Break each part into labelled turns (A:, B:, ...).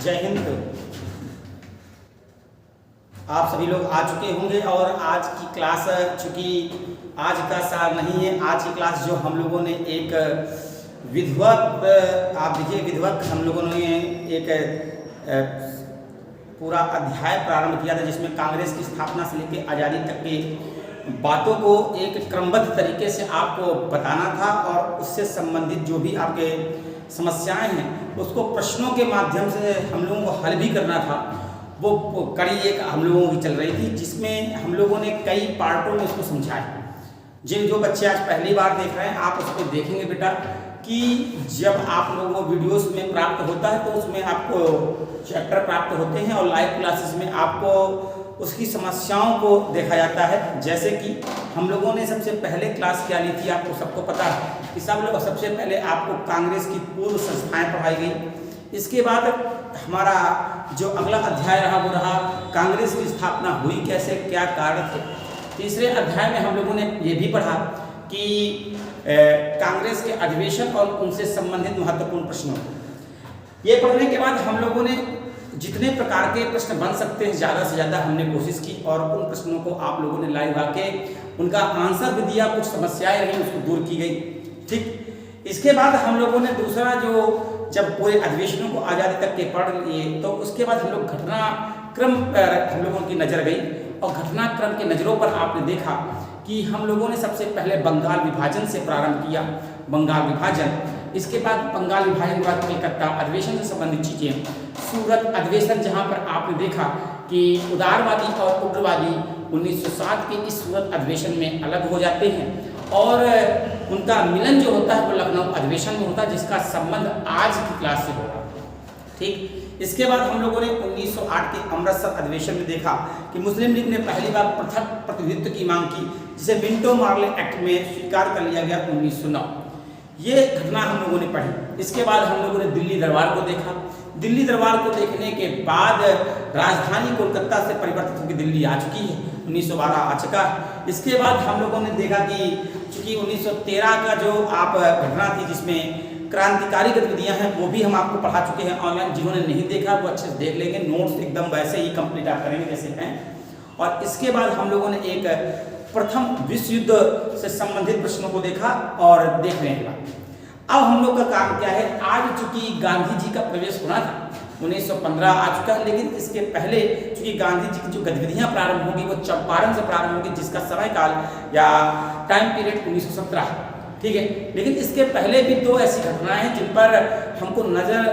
A: जय हिंद। आप सभी लोग आ चुके होंगे और आज की क्लास, चूँकि आज का साल नहीं है, आज की क्लास जो हम लोगों ने एक विधिवत, आप देखिए विधिवत हम लोगों ने एक पूरा अध्याय प्रारंभ किया था जिसमें कांग्रेस की स्थापना से लेकर आज़ादी तक की बातों को एक क्रमबद्ध तरीके से आपको बताना था और उससे संबंधित जो भी आपके समस्याएं हैं उसको प्रश्नों के माध्यम से हम लोगों को हल भी करना था। वो कड़ी एक हम लोगों की चल रही थी जिसमें हम लोगों ने कई पार्टों में उसको समझाया। जो बच्चे आज पहली बार देख रहे हैं आप उसको देखेंगे बेटा कि जब आप लोगों को वीडियोस में प्राप्त होता है तो उसमें आपको चैप्टर प्राप्त होते हैं और लाइव क्लासेस में आपको उसकी समस्याओं को देखा जाता है। जैसे कि हम लोगों ने सबसे पहले क्लास क्या ली थी, आपको सबको पता है कि सबसे पहले आपको कांग्रेस की पूर्व संस्थाएं पढ़ाई गई। इसके बाद हमारा जो अगला अध्याय रहा वो रहा कांग्रेस की स्थापना हुई कैसे, क्या कारण थे। तीसरे अध्याय में हम लोगों ने ये भी पढ़ा कि कांग्रेस के अधिवेशन और उनसे संबंधित महत्वपूर्ण प्रश्नों। ये पढ़ने के बाद हम लोगों ने जितने प्रकार के प्रश्न बन सकते हैं ज़्यादा से ज़्यादा हमने कोशिश की और उन प्रश्नों को आप लोगों ने लाइव आके उनका आंसर भी दिया, कुछ समस्याएं रही उसको दूर की गई। ठीक, इसके बाद हम लोगों ने दूसरा जो जब पूरे अधिवेशनों को आज़ादी तक के पढ़ लिए तो उसके बाद हम लोग घटनाक्रम पर हम लोगों की नज़र गई और घटनाक्रम के नज़रों पर आपने देखा कि हम लोगों ने सबसे पहले बंगाल विभाजन से प्रारंभ किया, बंगाल विभाजन। इसके बाद बंगाल विभाजन के बाद कलकत्ता अधिवेशन से संबंधित चीज़ें, सूरत अधिवेशन जहां पर आपने देखा कि उदारवादी और उग्रवादी 1907 के इस सूरत अधिवेशन में अलग हो जाते हैं और उनका मिलन जो होता है वो लखनऊ अधिवेशन में होता है जिसका संबंध आज की क्लास से होगा। ठीक, इसके बाद हम लोगों ने 1908 के अमृतसर अधिवेशन में देखा कि मुस्लिम लीग ने पहली बार पृथक प्रतिनिधित्व की मांग की जिसे मिंटो मार्ले एक्ट में स्वीकार कर लिया गया 1909। ये घटना हम लोगों ने पढ़ी। इसके बाद हम लोगों ने दिल्ली दरबार को देखा। दिल्ली दरबार को देखने के बाद राजधानी कोलकाता से परिवर्तित होकर दिल्ली आ चुकी है, 1912 आ चुका है। इसके बाद हम लोगों ने देखा कि चूंकि 1913 का जो आप घटना थी जिसमें क्रांतिकारी गतिविधियां हैं वो भी हम आपको पढ़ा चुके हैं ऑनलाइन। जिन्होंने नहीं देखा वो अच्छे से देख लेंगे, नोट्स एकदम वैसे ही कंप्लीट आप करेंगे जैसे हैं। और इसके बाद हम लोगों ने एक प्रथम विश्व युद्ध से संबंधित प्रश्नों को देखा और देखने के बाद अब हम लोग का काम क्या है। आज चूंकि गांधी जी का प्रवेश होना था 1915 आ चुका है, लेकिन इसके पहले चूंकि गांधी जी की जो गतिविधियां प्रारंभ होगी वो चंपारण से प्रारंभ होगी जिसका समय काल या टाइम पीरियड 1917। ठीक है, लेकिन इसके पहले भी दो ऐसी घटनाएं हैं जिन पर हमको नज़र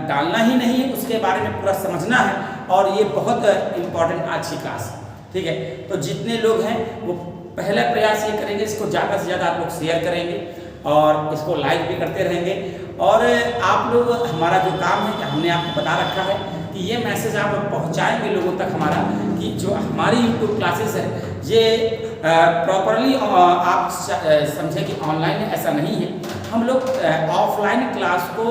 A: डालना ही नहीं है, उसके बारे में पूरा समझना है और ये बहुत इम्पॉर्टेंट आज की क्लास है। ठीक है, तो जितने लोग हैं वो पहला प्रयास ये करेंगे इसको ज़्यादा से ज़्यादा आप लोग शेयर करेंगे और इसको लाइक भी करते रहेंगे। और आप लोग हमारा जो काम है हमने आपको बता रखा है कि ये मैसेज आप पहुंचाएंगे लोगों तक हमारा कि जो हमारी यूट्यूब क्लासेस है ये प्रॉपरली आप समझें कि ऑनलाइन है, ऐसा नहीं है। हम लोग ऑफलाइन क्लास को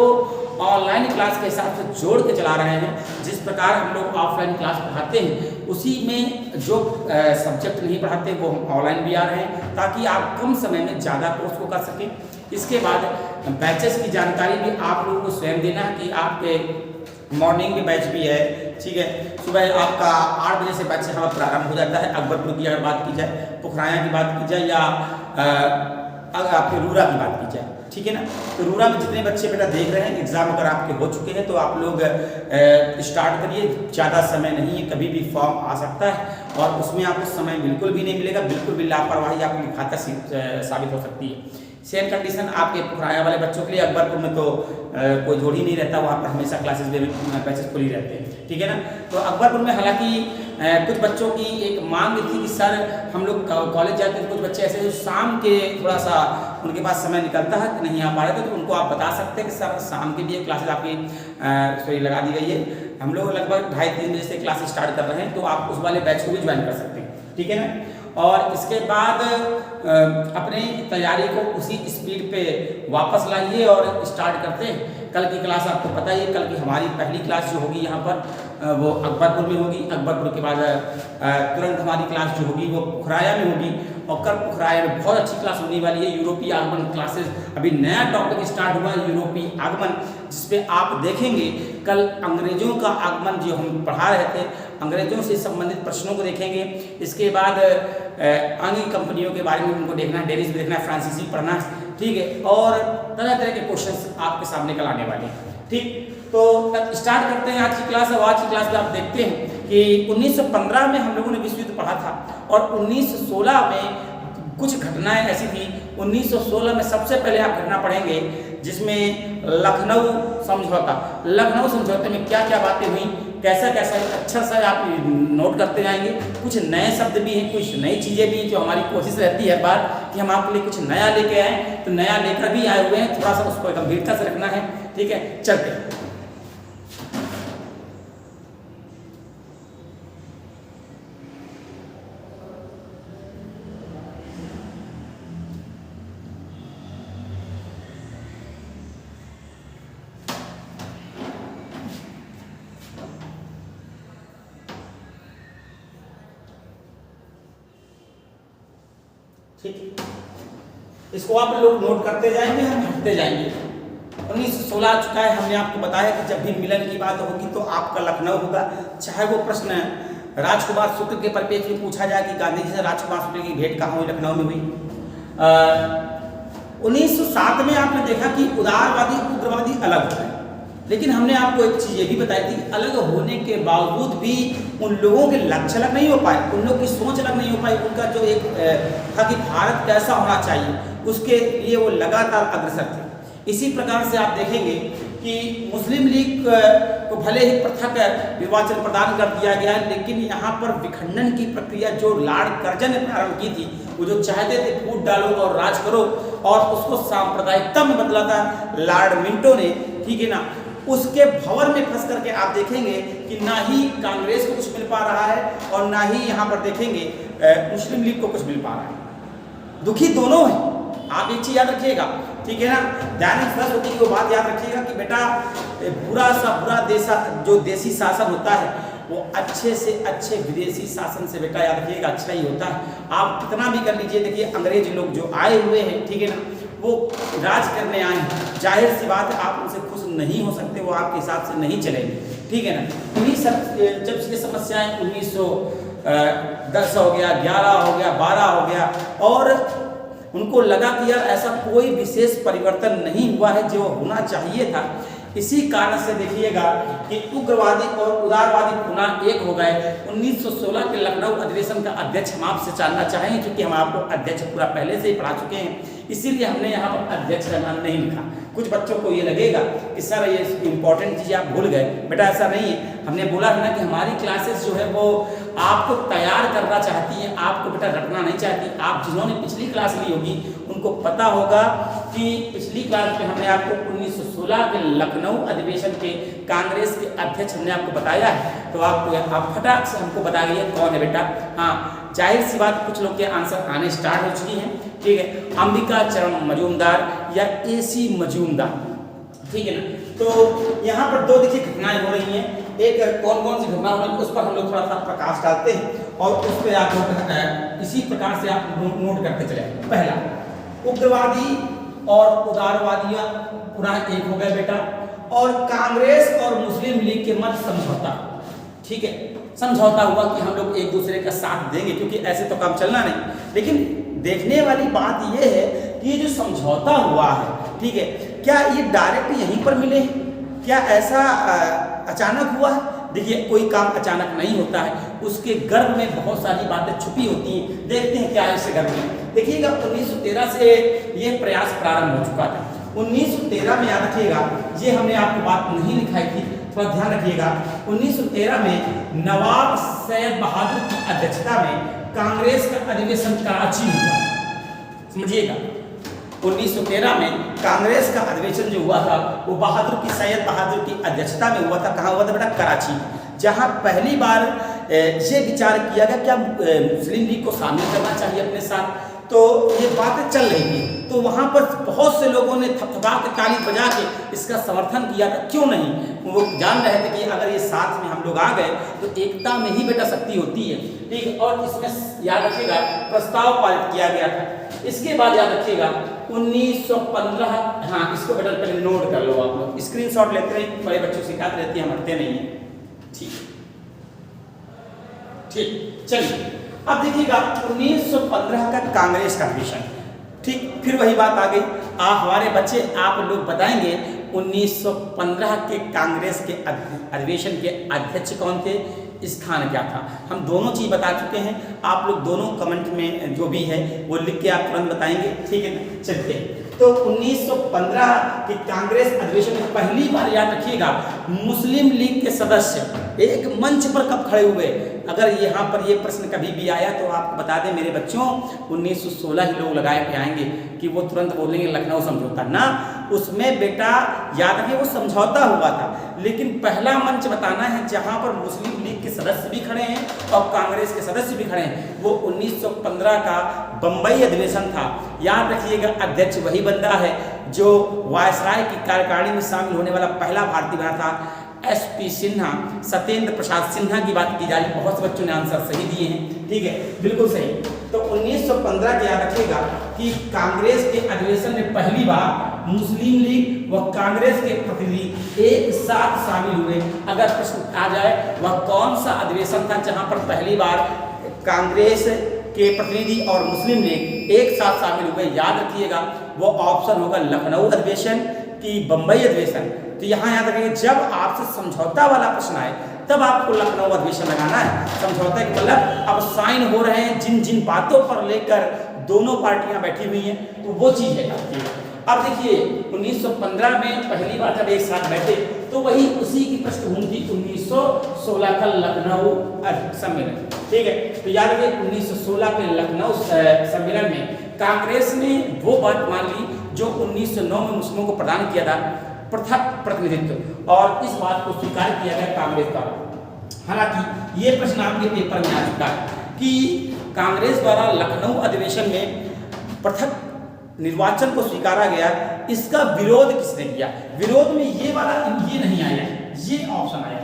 A: ऑनलाइन क्लास के हिसाब से जोड़ के चला रहे हैं। जिस प्रकार हम लोग ऑफलाइन क्लास पढ़ाते हैं उसी में जो सब्जेक्ट नहीं पढ़ाते वो हम ऑनलाइन भी आ रहे हैं ताकि आप कम समय में ज़्यादा कोर्स को कर सकें। इसके बाद बैचेस की जानकारी भी आप लोगों को स्वयं देना है कि आपके मॉर्निंग में बैच भी है। ठीक है, सुबह आपका 8 बजे से बैच हमारा प्रारंभ हो जाता है। अकबरपुर की अगर बात की जाए, पुखराया की बात की जाए या अगर आपके रूरा की बात की जाए, ठीक है ना। तो रूरा में जितने बच्चे बेटा देख रहे हैं एग्जाम अगर आपके हो चुके हैं तो आप लोग स्टार्ट करिए। ज़्यादा समय नहीं है, कभी भी फॉर्म आ सकता है और उसमें आपको समय बिल्कुल भी नहीं मिलेगा, बिल्कुल भी लापरवाही आपकी घातक साबित हो सकती है। सेम कंडीशन आपके पुखराया वाले बच्चों के लिए। अकबरपुर में तो कोई जोड़ ही नहीं रहता, वहाँ पर हमेशा क्लासेस बैचेस खुली रहते हैं। ठीक है ना, तो अकबरपुर में हालांकि कुछ बच्चों की एक मांग थी कि सर हम लोग कॉलेज जाते हैं, कुछ बच्चे ऐसे जो शाम के थोड़ा सा उनके पास समय निकलता है तो नहीं आ पा रहे थे, तो उनको आप बता सकते हैं कि सर शाम के भी क्लासेस आपकी लगा दी गई है। हम लोग लगभग 2:30-3 बजे से क्लास स्टार्ट कर रहे हैं तो आप उस वाले बैच को भी ज्वाइन कर सकते हैं। ठीक है ना, और इसके बाद अपनी तैयारी को उसी स्पीड पे वापस लाइए और स्टार्ट करते हैं। कल की क्लास आपको पता ही है, कल की हमारी पहली क्लास जो होगी यहाँ पर वो अकबरपुर में होगी। अकबरपुर के बाद तुरंत हमारी क्लास जो होगी वो पुखराया में होगी और कल पुखराया में बहुत अच्छी क्लास होने वाली है, यूरोपीय आगमन क्लासेस। अभी नया टॉपिक स्टार्ट हुआ है यूरोपीय आगमन, जिसपे आप देखेंगे कल अंग्रेजों का आगमन जो हम पढ़ा रहे थे, अंग्रेजों से संबंधित प्रश्नों को देखेंगे। इसके बाद अन्य कंपनियों के बारे में उनको देखना है, डेनिश भी देखना है, फ्रांसीसी पढ़ना है, ठीक है, और तरह तरह के क्वेश्चंस आपके सामने कल आने वाले हैं, ठीक। तो स्टार्ट करते हैं आज की क्लास। और आज की क्लास में आप देखते हैं कि 1915 में हम लोगों ने विश्व युद्ध पढ़ा था और 1916 में कुछ घटनाएं ऐसी थी। 1916 में सबसे पहले आप घटना पढ़ेंगे जिसमें लखनऊ समझौता। लखनऊ समझौते में क्या क्या बातें हुई, कैसा कैसा, अच्छा सा आप नोट करते जाएंगे। कुछ नए शब्द भी हैं, कुछ नई चीज़ें भी हैं, जो हमारी कोशिश रहती है हर बार कि हम आपके लिए कुछ नया लेके आएँ, तो नया लेकर भी आए हुए हैं, थोड़ा सा उसको गंभीरता से रखना है, ठीक है। चलते हैं। ठीक, इसको आप लोग नोट करते जाएंगे, हम हटते जाएंगे। 1916 आ चुका है, हमने आपको बताया कि जब भी मिलन की बात होगी तो आपका लखनऊ होगा। चाहे वो प्रश्न राजकुमार शुक्ल के परिप्रेक्ष्य में पूछा जाए कि गांधी जी से राजकुमार शुक्ल की भेंट कहाँ हुई, लखनऊ में हुई। 1907 में आपने देखा कि उदारवादी उग्रवादी अलग हो गए, लेकिन हमने आपको एक चीज़ ये भी बताई थी, अलग होने के बावजूद भी उन लोगों के लक्ष्य अलग नहीं हो पाए, उन लोगों की सोच अलग नहीं हो पाई। उनका जो एक था कि भारत कैसा होना चाहिए, उसके लिए वो लगातार अग्रसर थे। इसी प्रकार से आप देखेंगे कि मुस्लिम लीग को भले ही पृथक निर्वाचन प्रदान कर दिया गया है, लेकिन यहाँ पर विखंडन की प्रक्रिया जो लॉर्ड कर्जन ने प्रारंभ की थी, वो जो चाहते थे फूट डालो और राज करो, और उसको सांप्रदायिकता में बदला था लॉर्ड मिंटो ने, ठीक है ना। उसके भंवर में फंस करके आप देखेंगे कि ना ही कांग्रेस को कुछ मिल पा रहा है और ना ही यहाँ पर देखेंगे मुस्लिम लीग को कुछ मिल पा रहा है। दुखी दोनों हैं। आप एक चीज याद रखिएगा, ठीक है ना, दैनिक सरस्वती की वो बात याद रखिएगा कि बेटा बुरा सा बुरा जो देसी शासन होता है वो अच्छे से अच्छे विदेशी शासन से बेटा याद रखिएगा अच्छा ही होता है। आप कितना भी कर लीजिए, देखिए अंग्रेज लोग जो आए हुए हैं, ठीक है ना, वो राज करने आए हैं, जाहिर सी बात है आप उनसे खुश नहीं हो सकते, वो आपके हिसाब से नहीं चलेंगे, ठीक है ना। उन्हीं सब जब ये समस्याएं 1910 हो गया, 11 हो गया, 12 हो गया, और उनको लगा कि यार ऐसा कोई विशेष परिवर्तन नहीं हुआ है जो होना चाहिए था। इसी कारण से देखिएगा कि उग्रवादी और उदारवादी पुनः एक हो गए। 1916 के लखनऊ अधिवेशन का अध्यक्ष हम आपसे जानना चाहेंगे, क्योंकि हम आपको अध्यक्ष पूरा पहले से ही पढ़ा चुके हैं, इसीलिए हमने यहाँ पर अध्यक्ष का नाम नहीं लिखा। कुछ बच्चों को ये लगेगा कि सर ये इंपॉर्टेंट चीज़ें आप भूल गए, बेटा ऐसा नहीं है। हमने बोला है ना कि हमारी क्लासेस जो है वो आपको तैयार करना चाहती है, आपको बेटा रटना नहीं चाहती। आप जिन्होंने पिछली क्लास ली होगी उनको पता होगा कि पिछली क्लास में हमने आपको 1916 के लखनऊ अधिवेशन के कांग्रेस के अध्यक्ष हमने आपको बताया है, तो आप फटाक से हमको बताइए कौन है बेटा। हाँ, जाहिर सी बात कुछ लोग के आंसर आने स्टार्ट हो चुकी हैं, ठीक है। अंबिका चरण मजूमदार या AC मजूमदार, ठीक है ना। तो यहाँ पर दो देखिए घटनाएं हो रही हैं, एक कौन कौन सी घटना हो रही है उस पर हम लोग थोड़ा सा प्रकाश डालते हैं और उस पर आप लोग इसी प्रकार से आप नोट करते चले। पहला, उग्रवादी और उदारवादियां पुनः एक हो गए बेटा, और कांग्रेस और मुस्लिम लीग के मध्य समझौता, ठीक है, समझौता हुआ कि हम लोग एक दूसरे का साथ देंगे, क्योंकि ऐसे तो काम चलना नहीं। लेकिन देखने वाली बात यह है कि ये जो समझौता हुआ है, ठीक है, क्या ये डायरेक्ट यहीं पर मिले हैं, क्या ऐसा अचानक हुआ है? देखिए कोई काम अचानक नहीं होता है, उसके गर्भ में बहुत सारी बातें छुपी होती हैं। देखते हैं क्या है इससे गर्भ में। देखिएगा 1913 से ये प्रयास प्रारंभ हो चुका था। 1913 में याद रखिएगा, ये हमने आपको बात नहीं लिखाई थी, थोड़ा ध्यान रखिएगा। 1913 में नवाब सैयद बहादुर की अध्यक्षता में कांग्रेस का अधिवेशन कराची हुआ, समझिएगा। 1913 में कांग्रेस का अधिवेशन जो हुआ था वो सैयद बहादुर की अध्यक्षता में हुआ था। कहाँ हुआ था बेटा? कराची, जहाँ पहली बार ये विचार किया गया क्या मुस्लिम लीग को शामिल करना चाहिए अपने साथ। तो ये बातें चल रही थी, तो वहाँ पर बहुत से लोगों ने थपथपा के ताली बजा के इसका समर्थन किया था। क्यों नहीं, वो जान रहे थे कि अगर ये साथ में हम लोग आ गए तो एकता में ही बेटा शक्ति होती है, ठीक। और इसमें याद रखिएगा प्रस्ताव पारित किया गया था। इसके बाद याद रखिएगा 1915, हाँ इसको बेटा पहले नोट कर लो आप लोग, स्क्रीनशॉट लेते रहे, बड़े बच्चों सिखाते रहती है, हम हटते नहीं है, ठीक ठीक। चलिए अब देखिएगा 1915 का कांग्रेस का अधिवेशन, ठीक। फिर वही बात आ गई, हमारे बच्चे आप लोग बताएंगे 1915 के कांग्रेस के अधिवेशन के अध्यक्ष कौन थे, स्थान क्या था। हम दोनों चीज बता चुके हैं, आप लोग दोनों कमेंट में जो भी है वो लिख के आप तुरंत बताएंगे, ठीक है ना। चलते तो 1915 के कांग्रेस अधिवेशन में पहली बार याद रखिएगा मुस्लिम लीग के सदस्य एक मंच पर कब खड़े हुए। अगर यहाँ पर ये प्रश्न कभी भी आया तो आपको बता दें मेरे बच्चों, 1916 ही लोग लगाए पे आएंगे कि वो तुरंत बोलेंगे लखनऊ समझौता ना, उसमें बेटा याद रखिए वो समझौता हुआ था, लेकिन पहला मंच बताना है जहाँ पर मुस्लिम लीग के सदस्य भी खड़े हैं और कांग्रेस के सदस्य भी खड़े हैं, वो 1915 का बम्बई अधिवेशन था। याद रखिएगा अध्यक्ष वही बंदा है जो वायसराय की कार्यकारिणी में शामिल होने वाला पहला भारतीय बना था, SP सिन्हा, सत्येंद्र प्रसाद सिन्हा की बात की जा रही है। बहुत से बच्चों ने आंसर सही दिए हैं, ठीक है, बिल्कुल सही। तो 1915 के याद रखिएगा कि कांग्रेस के अधिवेशन में पहली बार मुस्लिम लीग व कांग्रेस के प्रतिनिधि एक साथ शामिल हुए। अगर प्रश्न आ जाए वह कौन सा अधिवेशन था जहां पर पहली बार कांग्रेस के प्रतिनिधि और मुस्लिम लीग एक साथ शामिल हुए, याद रखिएगा वो ऑप्शन होगा लखनऊ अधिवेशन की बम्बई अधिवेशन। तो यहाँ याद रखिए जब आपसे समझौता वाला प्रश्न आए तब आपको लखनऊ अधिवेशन लगाना है। समझौता के मतलब अब साइन हो रहे हैं जिन जिन बातों पर लेकर दोनों पार्टियां बैठी हुई हैं, तो वो चीज है। अब देखिए 1915 में पहली बार जब एक साथ बैठे तो वही उसी की पृष्ठभूमि थी 1916 का लखनऊ सम्मेलन, ठीक है। तो याद रखिए 1916 के लखनऊ सम्मेलन में कांग्रेस ने वो बात मान ली जो 1909 में मुस्लिमों को प्रदान किया था, पृथक प्रतिनिधित्व, और इस बात को स्वीकार किया गया कांग्रेस का। हालांकि ये प्रश्न आपके पेपर में आ चुका है कि कांग्रेस द्वारा लखनऊ अधिवेशन में पृथक निर्वाचन को स्वीकारा गया, इसका विरोध किसने किया। विरोध में ये वाला ये नहीं आया, ये ऑप्शन आया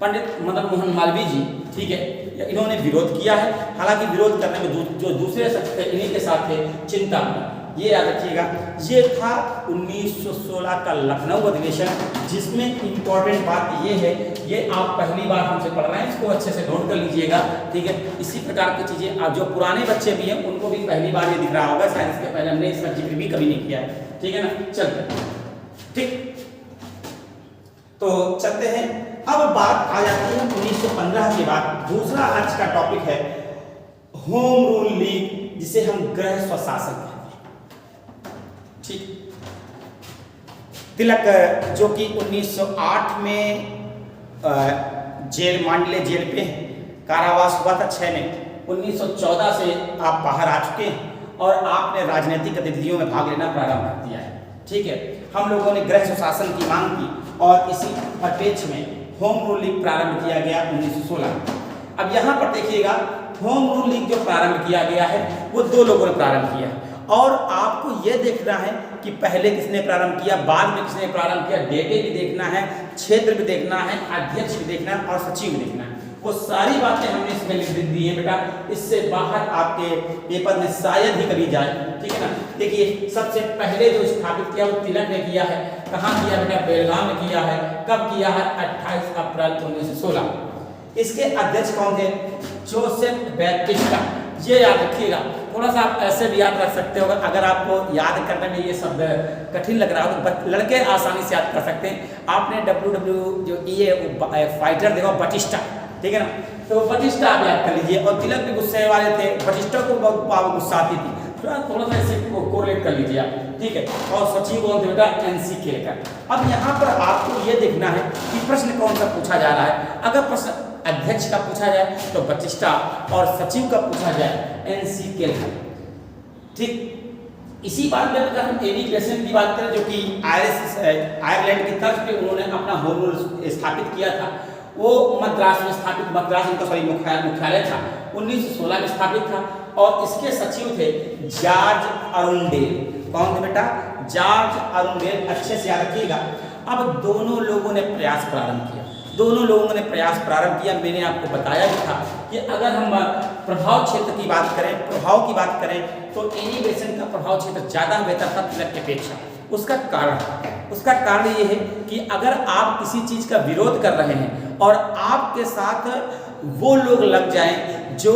A: पंडित मदन मोहन मालवीय जी, ठीक है, इन्होंने विरोध किया है। हालांकि विरोध करने में जो दूसरे शख्स थे इन्हीं के साथ थे चिंतामणि, ये याद रखिएगा। ये था 1916 का लखनऊ अधिवेशन, जिसमें इंपॉर्टेंट बात ये है, ये आप पहली बार हमसे पढ़ रहे हैं, इसको अच्छे से नोट कर लीजिएगा, ठीक है। इसी प्रकार की चीजें आप जो पुराने बच्चे भी हैं उनको भी पहली बार ये दिख रहा होगा, शायद इसके पहले हमने इसका जिक्र भी कभी नहीं किया है, ठीक है ना। चलते ठीक, तो चलते हैं। अब बात आ जाती है 1915 के बाद दूसरा आज का टॉपिक है होम रूल लीग, जिसे हम गृह स्वशासन कहते हैं, ठीक। तिलक जो कि 1908 में जेल मांडले जेल पे कारावास हुआ था 6 में, 1914 से आप बाहर आ चुके हैं और आपने राजनीतिक गतिविधियों में भाग लेना प्रारंभ कर दिया है, ठीक है। हम लोगों ने गृह स्वशासन की मांग की और इसी परिप्रेक्ष्य में होम रूल लीग प्रारंभ किया गया 1916। अब यहाँ पर देखिएगा होम रूल लीग जो प्रारंभ किया गया है वो 2 लोगों ने प्रारंभ किया, और आपको ये देखना है कि पहले किसने प्रारंभ किया, बाद में किसने प्रारंभ किया, डेटे भी देखना है, क्षेत्र भी देखना है, अध्यक्ष भी देखना है और सचिव भी देखना है। वो सारी बातें हमने इसमें लिख दी है बेटा, इससे बाहर आपके पेपर में शायद ही कभी जाए, ठीक है ना। देखिए सबसे पहले जो स्थापित किया वो तिलक ने किया है। कहाँ किया बेटा, बेलगाम में किया है। कब किया है, 28 अप्रैल 1916। इसके अध्यक्ष कौन थे, जोसेफ बैप्टिस्टा, ये याद रखिएगा। थोड़ा सा आप ऐसे भी याद रख सकते हो, अगर आपको याद करने में ये शब्द कठिन लग रहा हो तो लड़के आसानी से याद कर सकते हैं। आपने WWE जो ये फाइटर देखो बटिस्टा, ठीक है ना, तो बटिस्टा आप याद कर लीजिए। और तिलक भी गुस्से वाले थे, बटिस्टा को बहुत गुस्सा आती थी, थोड़ा सा इसे कोरिलेट कर लीजिए आप, ठीक है। और सचिव कौन थे बेटा, NC केलकर। अब यहाँ पर आपको ये देखना है कि प्रश्न कौन सा पूछा जा रहा है। अगर प्रश्न अध्यक्ष का पूछा जाए तो बटिस्टा, और सचिव का पूछा जाए NC केलकर, ठीक। इसी बात में अगर हम एडी ग्रेसन की बात करें जो कि आयरलैंड की तर्ज पे उन्होंने अपना होम रूल स्थापित किया था, वो मद्रास में स्थापित, मद्रास उनका मुख्यालय था, 1916 में स्थापित था। और इसके सचिव थे जॉर्ज अरुंडेल। कौन थे बेटा? George Arundale. अच्छे से याद रखिएगा। अब दोनों लोगों ने प्रयास प्रारंभ किया, मैंने आपको बताया भी था कि अगर हम प्रभाव क्षेत्र की बात करें, प्रभाव की बात करें, तो एनी बेसेंट का प्रभाव क्षेत्र ज़्यादा बेहतर था तिलक की अपेक्षा। उसका कारण ये है कि अगर आप किसी चीज़ का विरोध कर रहे हैं और आपके साथ वो लोग लग जाएं जो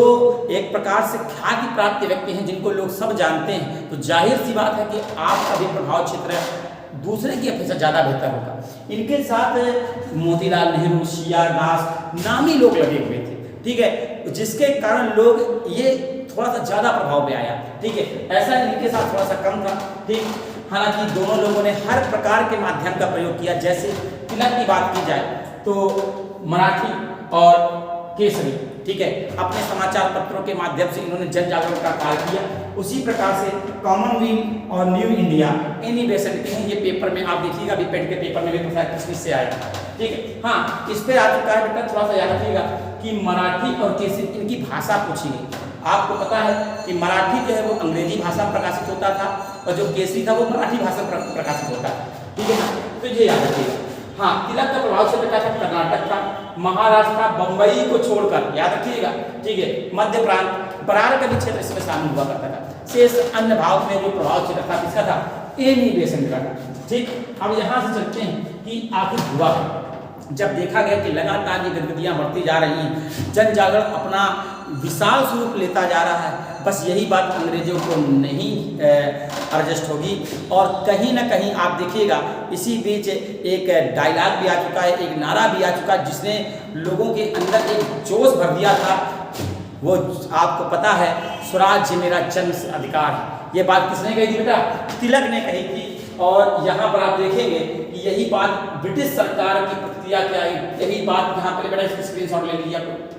A: एक प्रकार से ख्याति प्राप्त व्यक्ति हैं, जिनको लोग सब जानते हैं, तो जाहिर सी बात है कि आपका भी प्रभाव क्षेत्र दूसरे की अपेक्षा ज़्यादा बेहतर होगा। इनके साथ मोतीलाल नेहरू, सी.आर. दास नामी लोग लगे हुए थे, ठीक है, जिसके कारण लोग ये थोड़ा सा ज़्यादा प्रभाव में आया, ठीक है। ऐसा इनके साथ थोड़ा सा कम था, ठीक। हालांकि दोनों लोगों ने हर प्रकार के माध्यम का प्रयोग किया। जैसे तिलक की बात की जाए तो मराठी और केसरी, ठीक है, अपने समाचार पत्रों के माध्यम से इन्होंने जन जागरण का कार्य किया। उसी प्रकार से कॉमनवेल्थ और न्यू इंडिया, एनी बेसेंट के हैं, ये पेपर में आप देखिएगा, अभी पेट के पेपर में भी किस से आया, ठीक है। हाँ, इस पे आ चुका है बेटा, थोड़ा सा याद रखिएगा कि मराठी और केसरी इनकी भाषा पूछी गई। आपको पता है कि मराठी जो है वो अंग्रेजी भाषा में प्रकाशित होता था और जो केसरी था वो मराठी भाषा में प्रकाशित होता था, ठीक है ना, तो ये याद रखिएगा। हाँ, तिलक का प्रभाव क्षेत्र क्या था? कर्नाटक था, महाराष्ट्र था, बंबई को छोड़कर, याद रखिएगा, ठीक है, मध्य प्रांत, बरार का भी क्षेत्र इसमें शामिल हुआ करता था। शेष अन्य भाग में जो प्रभाव क्षेत्र था किसका था? एनी बेसेंट का था, ठीक। अब यहाँ से चलते हैं कि आखिर हुआ जब देखा गया कि लगातार ये गतिविधियां बढ़ती जा रही हैं, जन जागरण अपना विशाल स्वरूप लेता जा रहा है, बस यही बात अंग्रेजों को नहीं एडजस्ट होगी। और कहीं ना कहीं आप देखिएगा इसी बीच एक डायलॉग भी आ चुका है, एक नारा भी आ चुका है, जिसने लोगों के अंदर एक जोश भर दिया था। वो आपको पता है, स्वराज्य मेरा जन्म अधिकार है। ये बात किसने कही थी बेटा? तिलक ने कही थी। और यहाँ पर आप देखेंगे कि यही बात ब्रिटिश सरकार की प्रतिक्रिया क्या आई। यही बात यहाँ पर बेटा इसकी स्क्रीनशॉट ले लीजिए आप।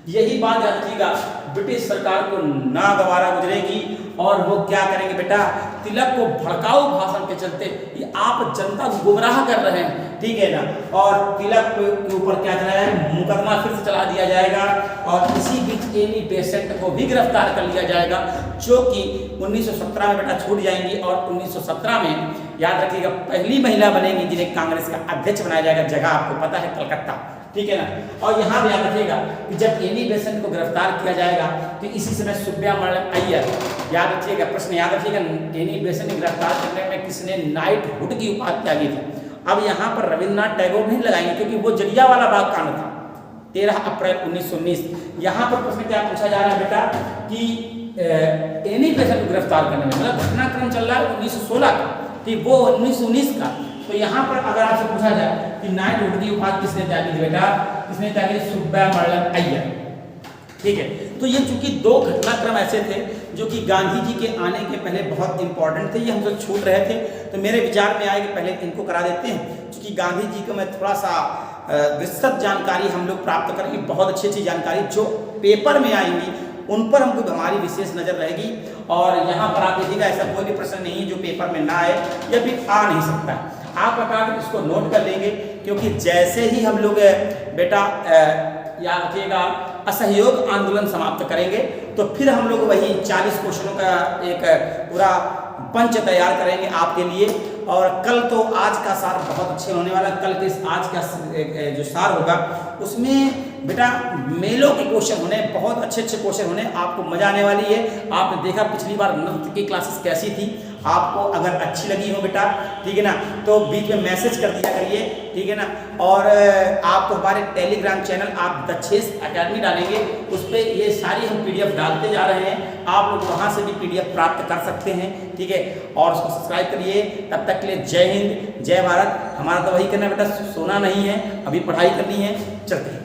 A: यही बात याद रखिएगा, ब्रिटिश सरकार को नागवारा गुजरेगी और वो क्या करेंगे बेटा? तिलक को भड़काऊ भाषण के चलते ये आप जनता को गुमराह कर रहे हैं, ठीक है ना, और तिलक के ऊपर क्या चला है? मुकदमा फिर से चला दिया जाएगा और इसी बीच एनी बेसेंट को भी गिरफ्तार कर लिया जाएगा, जो कि 1917 में बेटा छूट जाएंगी। और 1917 में याद रखिएगा पहली महिला बनेगी जिन्हें कांग्रेस का अध्यक्ष बनाया जाएगा। जगह आपको पता है, कलकत्ता, ठीक है ना। और यहाँ भी याद रखिएगा कि जब एनी बेसेंट को गिरफ्तार किया जाएगा तो इसी समय सुब्रमण्यम अय्यर, याद रखिएगा, प्रश्न याद रखिएगा, एनी बेसेंट को गिरफ्तार करने में किसने नाइटहुड की उपाधि त्यागी थी। अब यहाँ पर रविन्द्रनाथ टैगोर नहीं लगाएंगे क्योंकि वो जलियांवाला बाग कांड था 13 अप्रैल 1919। यहाँ पर प्रश्न क्या पूछा जा रहा है बेटा कि एनी बेसेंट को गिरफ्तार करने में, मतलब घटनाक्रम चल रहा है 1916 का, ठीक, वो 1919 का। तो यहाँ पर अगर आपसे पूछा जाए कि नाइटहुड की उपाधि किसने त्यागी थी बेटा? किसने त्यागी? सुब्रमण्यम अय्यर, ठीक है। तो ये चूंकि दो घटनाक्रम ऐसे थे जो कि गांधी जी के आने के पहले बहुत इंपॉर्टेंट थे, ये हमसे छूट रहे थे, तो मेरे विचार में आए कि पहले इनको करा देते हैं, क्योंकि गांधी जी को मैं थोड़ा सा विस्तृत जानकारी हम लोग प्राप्त करेंगे, बहुत अच्छी अच्छी जानकारी जो पेपर में आएंगी उन पर हमको हमारी विशेष नज़र रहेगी। और यहाँ पर आप देखिएगा ऐसा कोई भी प्रश्न नहीं है जो पेपर में ना आए या फिर आ नहीं सकता। आप प्रकार इसको नोट कर लेंगे, क्योंकि जैसे ही हम लोग बेटा याद रखिएगा असहयोग आंदोलन समाप्त करेंगे तो फिर हम लोग वही 40 क्वेश्चनों का एक पूरा पंच तैयार करेंगे आपके लिए। और कल तो आज का सार बहुत अच्छे होने वाला। कल के आज का जो सार होगा उसमें बेटा मेलों के क्वेश्चन होने, बहुत अच्छे अच्छे क्वेश्चन होने, आपको मजा आने वाली है। आपने देखा पिछली बार नृत्य की क्लासेस कैसी थी, आपको अगर अच्छी लगी हो बेटा, ठीक है ना, तो बीच में मैसेज कर दिया करिए, ठीक है ना। और आपको हमारे टेलीग्राम चैनल आप दक्षेश अकेडमी डालेंगे, उस पर ये सारी हम PDF डालते जा रहे हैं, आप लोग वहाँ से भी PDF प्राप्त कर सकते हैं, ठीक है। और उसको सब्सक्राइब करिए। तब तक के लिए जय हिंद, जय भारत। हमारा तो वही करना बेटा, सोना नहीं है, अभी पढ़ाई करनी है, चलते हैं।